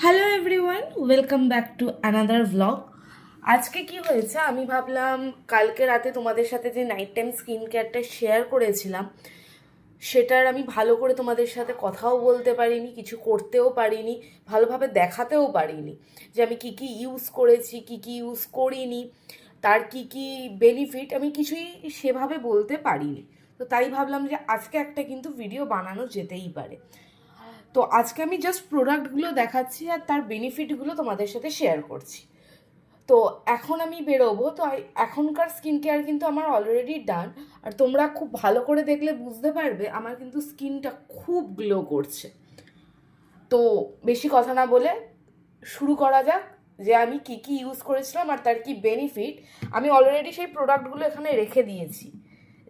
Hello everyone, welcome back to another vlog. আজকে কি হয়েছে, আমি ভাবলাম কালকে রাতে তোমাদের সাথে যে নাইট টাইম স্কিন কেয়ারটা শেয়ার করেছিলাম সেটার আমি ভালো করে তোমাদের সাথে কথাও বলতে পারিনি, কিছু করতেও পারিনি, ভালোভাবে দেখাতেও পারিনি যে আমি কি কি ইউজ করেছি, কি কি ইউজ করিনি, তার কি কি বেনিফিট আমি কিছুই সেভাবে বলতে পারিনি। তো তাই ভাবলাম যে আজকে একটা কিন্তু ভিডিও বানানো যেতেই পারে। তো আজকে আমি জাস্ট প্রোডাক্টগুলো দেখাচ্ছি আর তার বেনিফিটগুলো তোমাদের সাথে শেয়ার করছি। তো এখন আমি বেরোবো, তো এখনকার স্কিন কেয়ার কিন্তু আমার অলরেডি ডান। আর তোমরা খুব ভালো করে দেখলে বুঝতে পারবে আমার কিন্তু স্কিনটা খুব গ্লো করছে। তো বেশি কথা না বলে শুরু করা যাক যে আমি কি কি ইউজ করেছিলাম আর তার কি বেনিফিট। আমি অলরেডি সেই প্রোডাক্টগুলো এখানে রেখে দিয়েছি,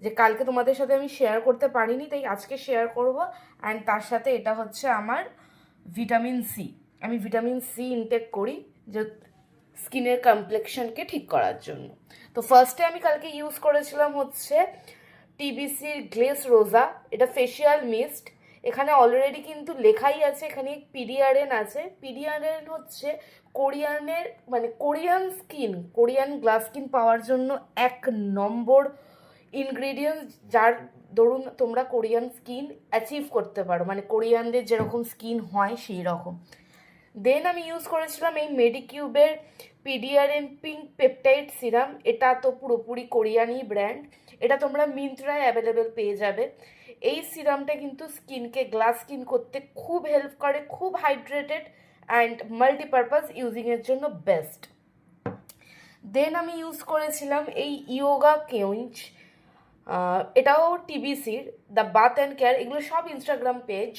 যে কালকে তোমাদের সাথে আমি শেয়ার করতে পারিনি, তাই আজকে শেয়ার করব। অ্যান্ড তার সাথে এটা হচ্ছে আমার ভিটামিন সি। আমি ভিটামিন সি ইনটেক করি যে স্কিনের কমপ্লেকশনকে ঠিক করার জন্য। তো ফার্স্টে আমি কালকে ইউজ করেছিলাম হচ্ছে টিবিসির গ্লেস রোজা। এটা ফেশিয়াল মিস্ট। এখানে অলরেডি কিন্তু লেখাই আছে, এখানে পিডিআরএন আছে। পিডিআরএন হচ্ছে কোরিয়ানের মানে কোরিয়ান গ্লাস স্কিন পাওয়ার জন্য এক নম্বর ইনগ্রিডিয়েন্টস, যার ধরুন তোমরা কোরিয়ান স্কিন অ্যাচিভ করতে পারো, মানে কোরিয়ানদের যেরকম স্কিন হয় সেই রকম। দেন আমি ইউজ করেছিলাম এই মেডিকিউবের পিডিআরএন পিঙ্ক পেপটাইড সিরাম। এটা তো পুরোপুরি কোরিয়ানই ব্র্যান্ড, এটা তোমরা মিন্ত্রায় অ্যাভেলেবেল পেয়ে যাবে। এই সিরামটা কিন্তু স্কিনকে গ্লাস স্কিন করতে খুব হেল্প করে, খুব হাইড্রেটেড অ্যান্ড মাল্টিপারপাস ইউজিংয়ের জন্য বেস্ট। দেন আমি ইউজ করেছিলাম এই ইয়োগা কেউঞ্চ। এটাও টিবিসির, দ্য বাথ অ্যান্ড কেয়ার, এগুলো সব ইনস্টাগ্রাম পেজ।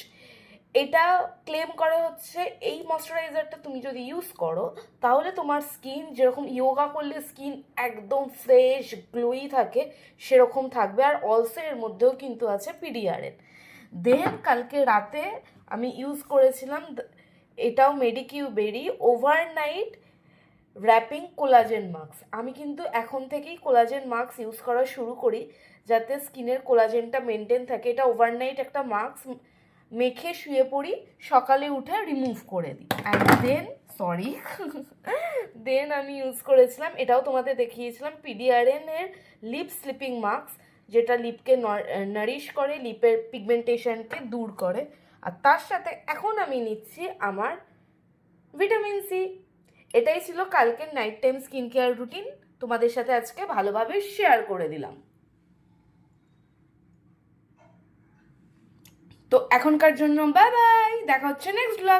এটা ক্লেম করে হচ্ছে এই ময়শ্চারাইজারটা তুমি যদি ইউজ করো তাহলে তোমার স্কিন যেরকম ইয়োগা করলে স্কিন একদম ফ্রেশ গ্লোই থাকে সেরকম থাকবে। আর অলসো এর মধ্যেও কিন্তু আছে পিডিআরএন। দেন কালকে রাতে আমি ইউজ করেছিলাম এটাও মেডিকিউবেরই ওভারনাইট র্যাপিং কোলাজেন মাস্ক। আমি কিন্তু এখন থেকেই কোলাজেন মাস্ক ইউজ করা শুরু করি যাতে স্কিনের কোলাজেনটা মেনটেন থাকে। এটা ওভারনাইট একটা মাস্ক মেখে শুয়ে পড়ি, সকালে উঠে রিমুভ করে দিই। অ্যান্ড দেন আমি ইউজ করেছিলাম, এটাও তোমাদের দেখিয়েছিলাম, পিডিআরএন এর লিপ স্লিপিং মাস্ক, যেটা লিপকে নারিশ করে, লিপের পিগমেন্টেশনকে দূর করে। আর তার সাথে এখন আমি নিচ্ছি আমার ভিটামিন সি। এটাই ছিল কালকের night time skin care routine, তোমাদের সাথে আজকে ভালোভাবে শেয়ার করে দিলাম। তো এখনকার জন্য বাই বাই, দেখা হচ্ছে নেক্সট ব্লগ।